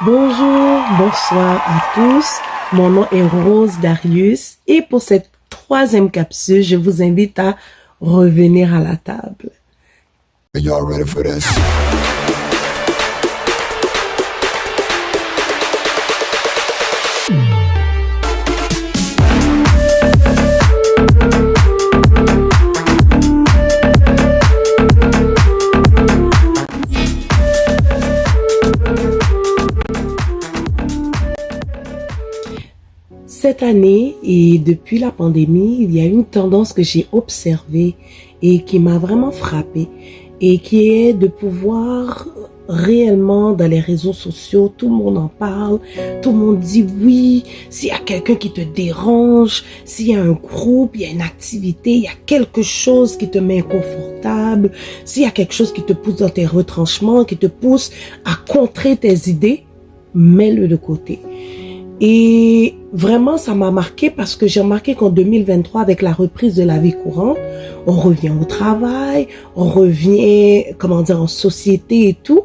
Bonjour, bonsoir à tous. Mon nom est Rose Darius et pour cette troisième capsule, je vous invite à revenir à la table. Are y'all ready for this? Cette année et depuis la pandémie, il y a une tendance que j'ai observée et qui m'a vraiment frappée et qui est de pouvoir réellement dans les réseaux sociaux, tout le monde en parle, tout le monde dit oui, s'il y a quelqu'un qui te dérange, s'il y a un groupe, il y a une activité, il y a quelque chose qui te met inconfortable, s'il y a quelque chose qui te pousse dans tes retranchements, qui te pousse à contrer tes idées, mets-le de côté. Et vraiment, ça m'a marqué parce que j'ai remarqué qu'en 2023, avec la reprise de la vie courante, on revient au travail, on revient, en société et tout.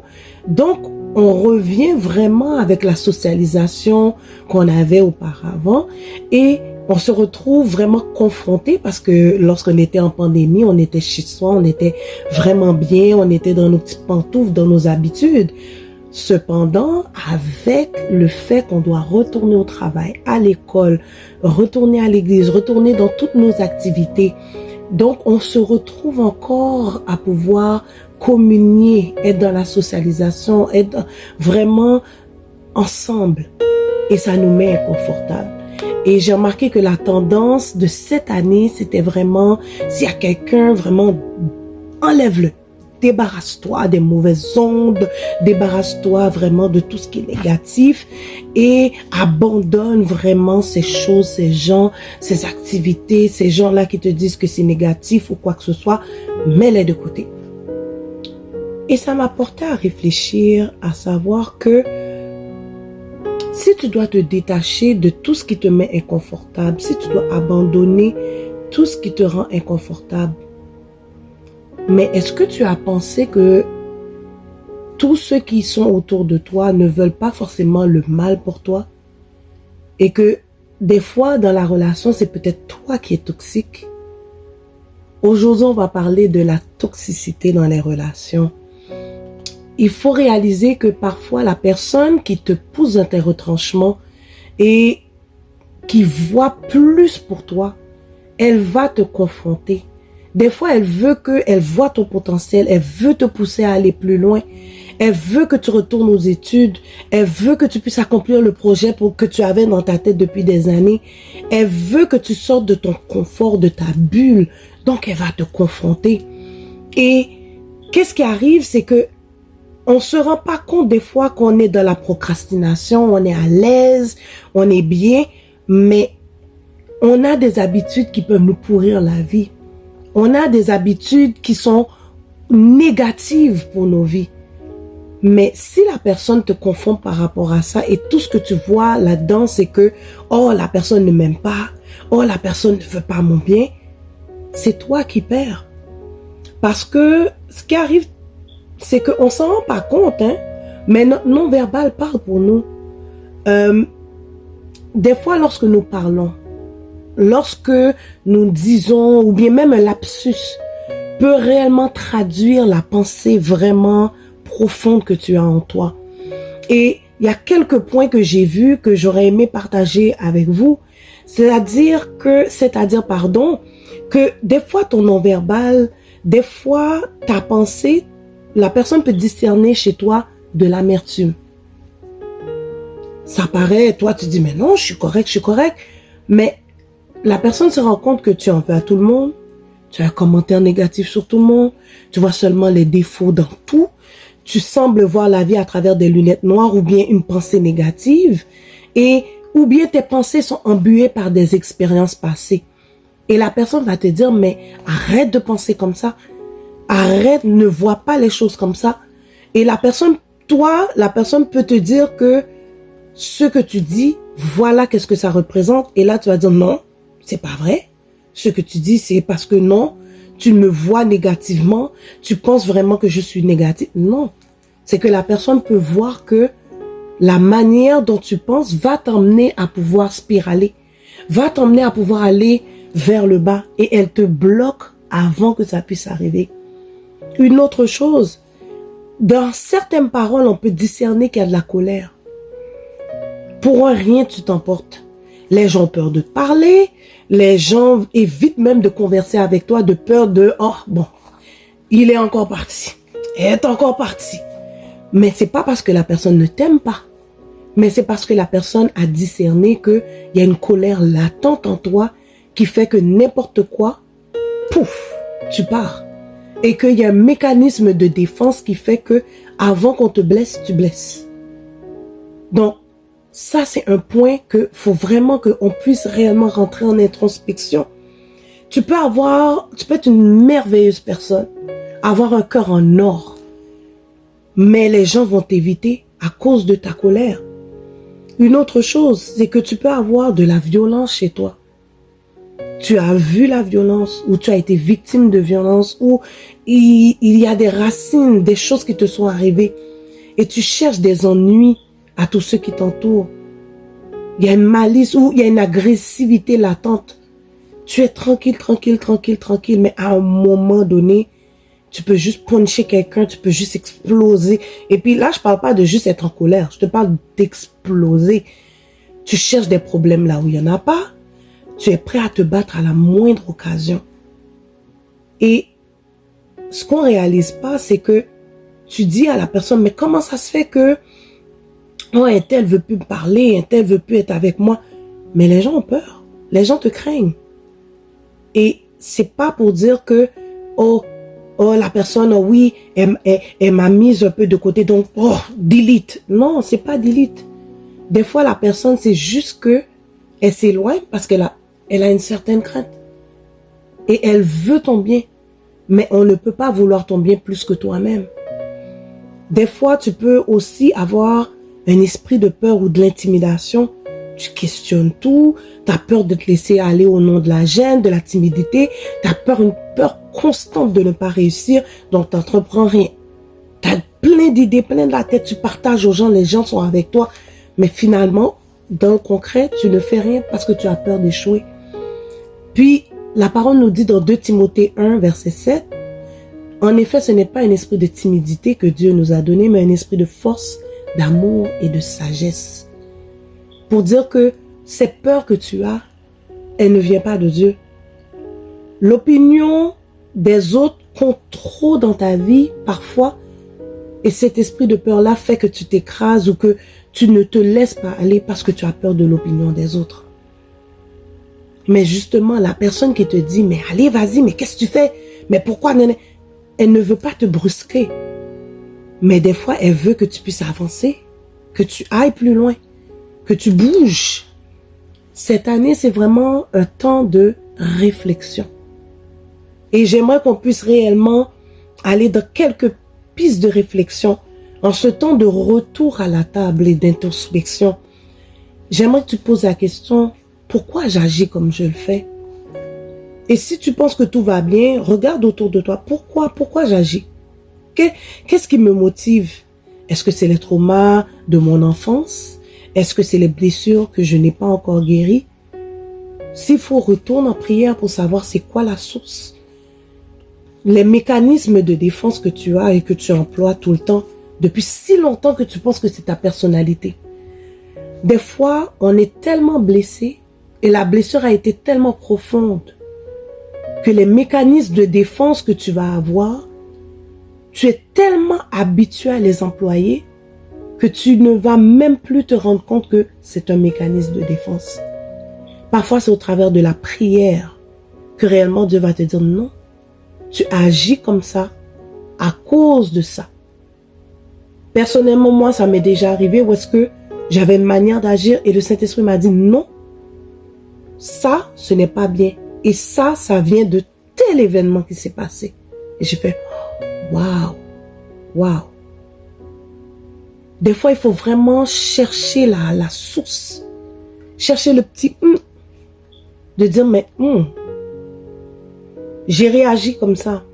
Donc, on revient vraiment avec la socialisation qu'on avait auparavant et on se retrouve vraiment confronté parce que lorsqu'on était en pandémie, on était chez soi, on était vraiment bien, on était dans nos petites pantoufles, dans nos habitudes. Cependant, avec le fait qu'on doit retourner au travail, à l'école, retourner à l'église, retourner dans toutes nos activités, donc on se retrouve encore à pouvoir communier, être dans la socialisation, être vraiment ensemble. Et ça nous met inconfortable. Et j'ai remarqué que la tendance de cette année, c'était vraiment, s'il y a quelqu'un, vraiment, enlève-le. Débarrasse-toi des mauvaises ondes, débarrasse-toi vraiment de tout ce qui est négatif et abandonne vraiment ces choses, ces gens, ces activités, ces gens-là qui te disent que c'est négatif ou quoi que ce soit, mets-les de côté. Et ça m'a porté à réfléchir, à savoir que si tu dois te détacher de tout ce qui te met inconfortable, si tu dois abandonner tout ce qui te rend inconfortable, mais est-ce que tu as pensé que tous ceux qui sont autour de toi ne veulent pas forcément le mal pour toi? Et que des fois, dans la relation, c'est peut-être toi qui es toxique. Aujourd'hui, on va parler de la toxicité dans les relations. Il faut réaliser que parfois, la personne qui te pousse dans tes retranchements et qui voit plus pour toi, elle va te confronter. Des fois, elle voit ton potentiel, elle veut te pousser à aller plus loin. Elle veut que tu retournes aux études. Elle veut que tu puisses accomplir le projet que tu avais dans ta tête depuis des années. Elle veut que tu sortes de ton confort, de ta bulle. Donc, elle va te confronter. Et qu'est-ce qui arrive, c'est que on se rend pas compte des fois qu'on est dans la procrastination, on est à l'aise, on est bien, mais on a des habitudes qui peuvent nous pourrir la vie. On a des habitudes qui sont négatives pour nos vies. Mais si la personne te confond par rapport à ça et tout ce que tu vois là-dedans, c'est que, oh, la personne ne m'aime pas, oh, la personne ne veut pas mon bien, c'est toi qui perds. Parce que ce qui arrive, c'est qu'on ne s'en rend pas compte, hein, mais notre non-verbal parle pour nous. Des fois, lorsque nous parlons, lorsque nous disons, ou bien même un lapsus, peut réellement traduire la pensée vraiment profonde que tu as en toi. Et il y a quelques points que j'ai vus que j'aurais aimé partager avec vous. C'est-à-dire que des fois ton non-verbal, des fois ta pensée, la personne peut discerner chez toi de l'amertume. Ça paraît, toi tu dis, mais non, je suis correct. Mais la personne se rend compte que tu en veux à tout le monde, tu as un commentaire négatif sur tout le monde, tu vois seulement les défauts dans tout, tu sembles voir la vie à travers des lunettes noires ou bien une pensée négative, ou bien tes pensées sont embuées par des expériences passées. Et la personne va te dire, mais arrête de penser comme ça, arrête, ne vois pas les choses comme ça. Et la personne peut te dire que ce que tu dis, voilà qu'est-ce que ça représente. Et là, tu vas dire non, c'est pas vrai. Ce que tu dis, c'est parce que non, tu me vois négativement, tu penses vraiment que je suis négative. Non, c'est que la personne peut voir que la manière dont tu penses va t'emmener à pouvoir spiraler, va t'emmener à pouvoir aller vers le bas et elle te bloque avant que ça puisse arriver. Une autre chose, dans certaines paroles, on peut discerner qu'il y a de la colère. Pour un rien, tu t'emportes. Les gens ont peur de te parler, les gens évitent même de converser avec toi de peur de « Oh, bon, il est encore parti, elle est encore partie. » Mais c'est pas parce que la personne ne t'aime pas, mais c'est parce que la personne a discerné qu'il y a une colère latente en toi qui fait que n'importe quoi, pouf, tu pars. Et qu'il y a un mécanisme de défense qui fait que avant qu'on te blesse, tu blesses. Donc, ça, c'est un point que faut vraiment qu'on puisse réellement rentrer en introspection. Tu peux être une merveilleuse personne, avoir un cœur en or, mais les gens vont t'éviter à cause de ta colère. Une autre chose, c'est que tu peux avoir de la violence chez toi. Tu as vu la violence, ou tu as été victime de violence, ou il y a des racines, des choses qui te sont arrivées, et tu cherches des ennuis à tous ceux qui t'entourent. Il y a une malice ou il y a une agressivité latente. Tu es tranquille, mais à un moment donné, tu peux juste puncher quelqu'un, tu peux juste exploser. Et puis là, je parle pas de juste être en colère, je te parle d'exploser. Tu cherches des problèmes là où il y en a pas. Tu es prêt à te battre à la moindre occasion. Et ce qu'on réalise pas, c'est que tu dis à la personne, mais comment ça se fait que oh, un tel veut plus me parler, un tel veut plus être avec moi. Mais les gens ont peur. Les gens te craignent. Et c'est pas pour dire que, oh, la personne, oh, oui, elle m'a mise un peu de côté, donc, oh, delete. Non, c'est pas delete. Des fois, la personne, c'est juste que elle s'éloigne parce qu'elle a une certaine crainte. Et elle veut ton bien. Mais on ne peut pas vouloir ton bien plus que toi-même. Des fois, tu peux aussi avoir un esprit de peur ou de l'intimidation. Tu questionnes tout, tu as peur de te laisser aller au nom de la gêne, de la timidité, tu as une peur constante de ne pas réussir, donc tu n'entreprends rien. Tu as plein d'idées, plein de la tête, tu partages aux gens, les gens sont avec toi, mais finalement, dans le concret, tu ne fais rien parce que tu as peur d'échouer. Puis, la parole nous dit dans 2 Timothée 1, verset 7, en effet, ce n'est pas un esprit de timidité que Dieu nous a donné, mais un esprit de force, d'amour et de sagesse. Pour dire que cette peur que tu as, elle ne vient pas de Dieu. L'opinion des autres compte trop dans ta vie, parfois, et cet esprit de peur-là fait que tu t'écrases ou que tu ne te laisses pas aller parce que tu as peur de l'opinion des autres. Mais justement, la personne qui te dit, mais allez, vas-y, mais qu'est-ce que tu fais? Mais pourquoi? Elle ne veut pas te brusquer. Mais des fois, elle veut que tu puisses avancer, que tu ailles plus loin, que tu bouges. Cette année, c'est vraiment un temps de réflexion. Et j'aimerais qu'on puisse réellement aller dans quelques pistes de réflexion en ce temps de retour à la table et d'introspection. J'aimerais que tu te poses la question, pourquoi j'agis comme je le fais? Et si tu penses que tout va bien, regarde autour de toi. Pourquoi j'agis? Qu'est-ce qui me motive? Est-ce que c'est les traumas de mon enfance? Est-ce que c'est les blessures que je n'ai pas encore guéries? S'il faut, retourne en prière pour savoir c'est quoi la source. Les mécanismes de défense que tu as et que tu emploies tout le temps, depuis si longtemps que tu penses que c'est ta personnalité. Des fois, on est tellement blessé et la blessure a été tellement profonde que les mécanismes de défense que tu vas avoir, tu es tellement habitué à les employer que tu ne vas même plus te rendre compte que c'est un mécanisme de défense. Parfois, c'est au travers de la prière que réellement Dieu va te dire non, tu agis comme ça à cause de ça. Personnellement, moi, ça m'est déjà arrivé où est-ce que j'avais une manière d'agir et le Saint-Esprit m'a dit non, ça, ce n'est pas bien. Et ça vient de tel événement qui s'est passé. Et j'ai fait, waouh. Des fois, il faut vraiment chercher la source. Chercher le petit de dire, mais j'ai réagi comme ça.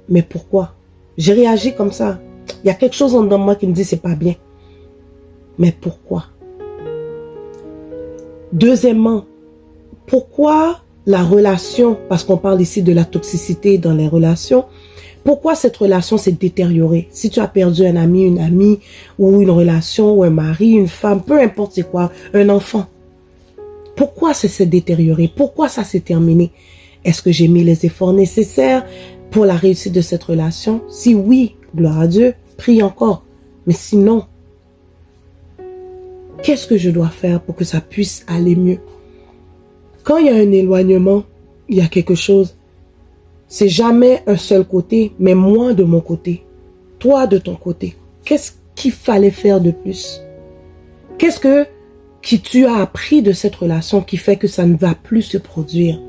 Mais pourquoi? J'ai réagi comme ça. Il y a quelque chose en dedans de moi qui me dit, c'est pas bien. Mais pourquoi? Deuxièmement, pourquoi la relation, parce qu'on parle ici de la toxicité dans les relations, pourquoi cette relation s'est détériorée? Si tu as perdu un ami, une amie, ou une relation, ou un mari, une femme, peu importe c'est quoi, un enfant, pourquoi ça s'est détérioré? Pourquoi ça s'est terminé? Est-ce que j'ai mis les efforts nécessaires pour la réussite de cette relation? Si oui, gloire à Dieu, prie encore. Mais sinon, qu'est-ce que je dois faire pour que ça puisse aller mieux? Quand il y a un éloignement, il y a quelque chose. C'est jamais un seul côté, mais moi de mon côté. Toi de ton côté. Qu'est-ce qu'il fallait faire de plus? Qu'est-ce que tu as appris de cette relation qui fait que ça ne va plus se produire?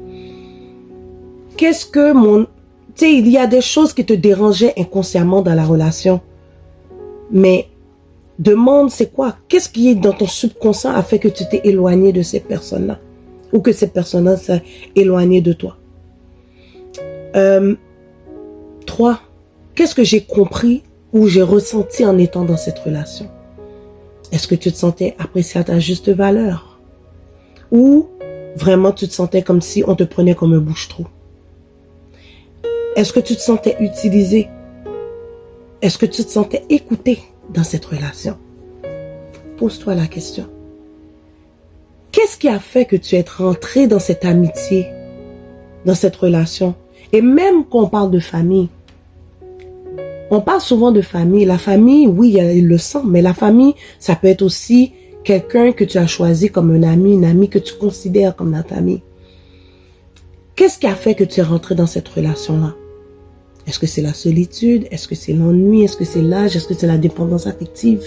Qu'est-ce que tu sais, il y a des choses qui te dérangeaient inconsciemment dans la relation. Mais demande c'est quoi? Qu'est-ce qui est dans ton subconscient a fait que tu t'es éloigné de ces personnes-là? Ou que ces personnes-là s'est éloignées de toi? 3. Qu'est-ce que j'ai compris ou j'ai ressenti en étant dans cette relation? Est-ce que tu te sentais apprécié à ta juste valeur? Ou vraiment tu te sentais comme si on te prenait comme un bouche-trou? Est-ce que tu te sentais utilisé? Est-ce que tu te sentais écouté dans cette relation? Pose-toi la question. Qu'est-ce qui a fait que tu es rentré dans cette amitié, dans cette relation? Et même quand on parle de famille, on parle souvent de famille. La famille, oui, il y a le sang, mais la famille, ça peut être aussi quelqu'un que tu as choisi comme un ami, une amie que tu considères comme ta famille. Qu'est-ce qui a fait que tu es rentré dans cette relation-là? Est-ce que c'est la solitude? Est-ce que c'est l'ennui? Est-ce que c'est l'âge? Est-ce que c'est la dépendance affective?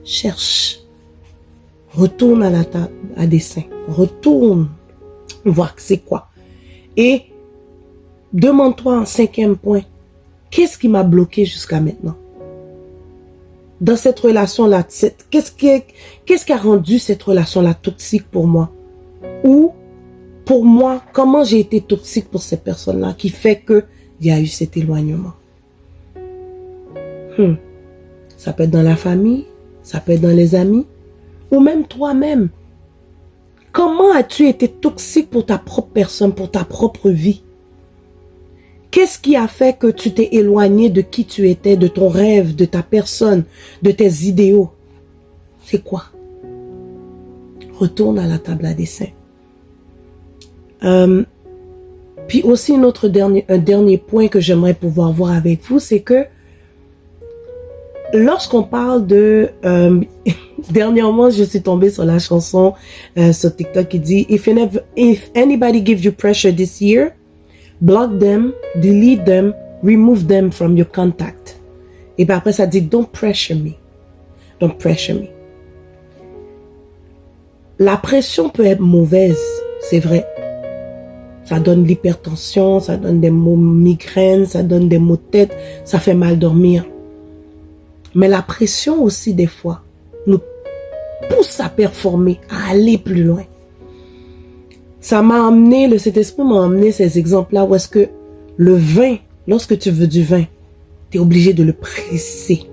Cherche. Retourne à la table à dessin. Retourne voir c'est quoi. Et demande-toi en 5e point, qu'est-ce qui m'a bloqué jusqu'à maintenant? Dans cette relation-là, qu'est-ce qui a rendu cette relation-là toxique pour moi? Ou pour moi, comment j'ai été toxique pour cette personne-là qui fait que il y a eu cet éloignement? Ça peut être dans la famille, ça peut être dans les amis, ou même toi-même. Comment as-tu été toxique pour ta propre personne, pour ta propre vie? Qu'est-ce qui a fait que tu t'es éloigné de qui tu étais, de ton rêve, de ta personne, de tes idéaux? C'est quoi? Retourne à la table à dessin. Puis aussi un dernier point que j'aimerais pouvoir voir avec vous, c'est que lorsqu'on parle de... dernièrement, je suis tombée sur la chanson sur TikTok qui dit « If anybody gives you pressure this year, block them, delete them, remove them from your contact. » Et puis après, ça dit « Don't pressure me. Don't pressure me. » La pression peut être mauvaise, c'est vrai. Ça donne l'hypertension, ça donne des maux migraines, ça donne des maux de tête, ça fait mal dormir. Mais la pression aussi, des fois, nous pousse à performer, à aller plus loin. Ça m'a amené, le Saint-Esprit m'a amené ces exemples-là où est-ce que le vin, lorsque tu veux du vin, tu es obligé de le presser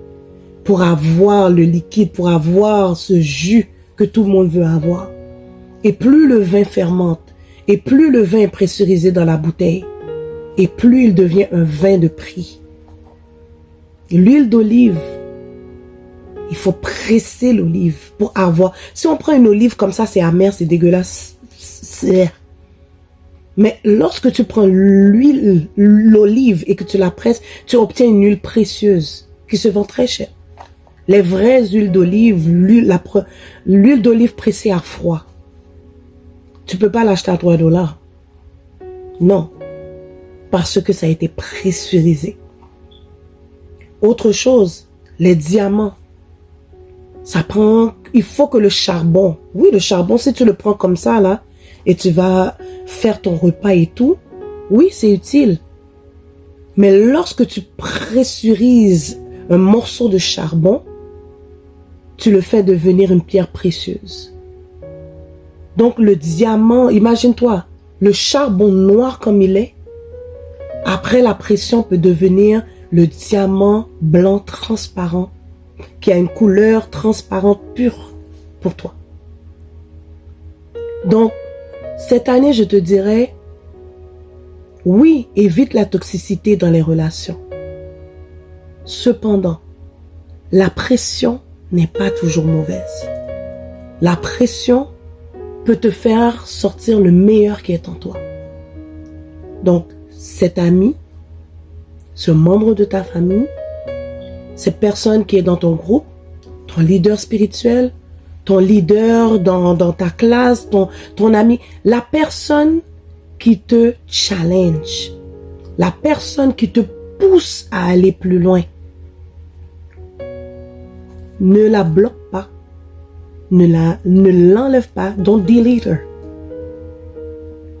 pour avoir le liquide, pour avoir ce jus que tout le monde veut avoir. Et plus le vin fermente, et plus le vin est pressurisé dans la bouteille, et plus il devient un vin de prix. L'huile d'olive, il faut presser l'olive pour avoir... Si on prend une olive comme ça, c'est amer, c'est dégueulasse. Mais lorsque tu prends l'olive et que tu la presses, tu obtiens une huile précieuse qui se vend très cher. Les vraies huiles d'olive, l'huile d'olive pressée à froid, tu peux pas l'acheter à $3. Non. Parce que ça a été pressurisé. Autre chose, les diamants. Ça prend, il faut que le charbon, oui, le charbon, si tu le prends comme ça, là, et tu vas faire ton repas et tout, oui, c'est utile. Mais lorsque tu pressurises un morceau de charbon, tu le fais devenir une pierre précieuse. Donc, le diamant, imagine-toi, le charbon noir comme il est, après la pression peut devenir le diamant blanc transparent qui a une couleur transparente pure pour toi. Donc, cette année, je te dirais, oui, évite la toxicité dans les relations. Cependant, la pression n'est pas toujours mauvaise. La pression peut te faire sortir le meilleur qui est en toi. Donc, cet ami, ce membre de ta famille, cette personne qui est dans ton groupe, ton leader spirituel, ton leader dans ta classe, ton ami, la personne qui te challenge, la personne qui te pousse à aller plus loin. Ne la bloque pas, ne l'enlève pas, don't delete her.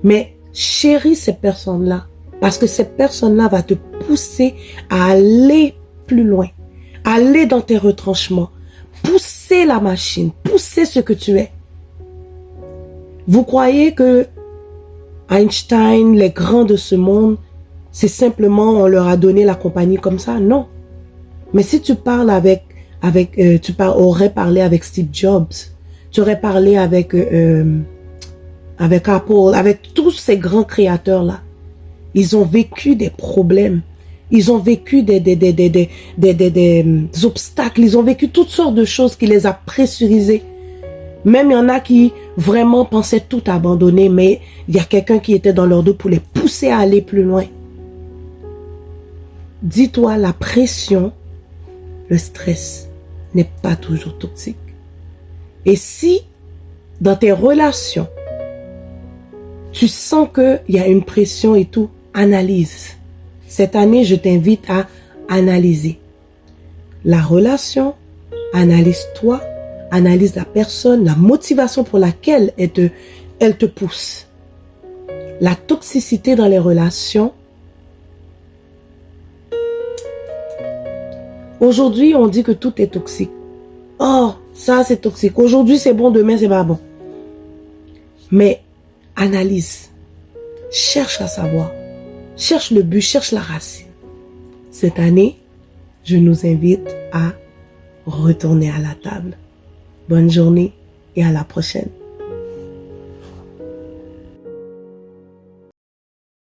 Mais chéris cette personne-là, parce que cette personne-là va te pousser à aller plus loin, aller dans tes retranchements, pousser la machine, pousser ce que tu es. Vous croyez que Einstein, les grands de ce monde, c'est simplement on leur a donné la compagnie comme ça? Non. Mais si tu parles aurais parlé avec Steve Jobs, tu aurais parlé avec Apple, avec tous ces grands créateurs-là. Ils ont vécu des problèmes. Ils ont vécu des obstacles. Ils ont vécu toutes sortes de choses qui les a pressurisés. Même il y en a qui vraiment pensaient tout abandonner, mais il y a quelqu'un qui était dans leur dos pour les pousser à aller plus loin. Dis-toi, la pression, le stress n'est pas toujours toxique. Et si, dans tes relations, tu sens qu'il y a une pression et tout, analyse. Cette année, je t'invite à analyser la relation, analyse-toi, analyse la personne, la motivation pour laquelle elle te pousse. La toxicité dans les relations. Aujourd'hui, on dit que tout est toxique. Oh, ça c'est toxique. Aujourd'hui, c'est bon, demain, c'est pas bon. Mais analyse. Cherche à savoir. Cherche le but, cherche la racine. Cette année, je nous invite à retourner à la table. Bonne journée et à la prochaine.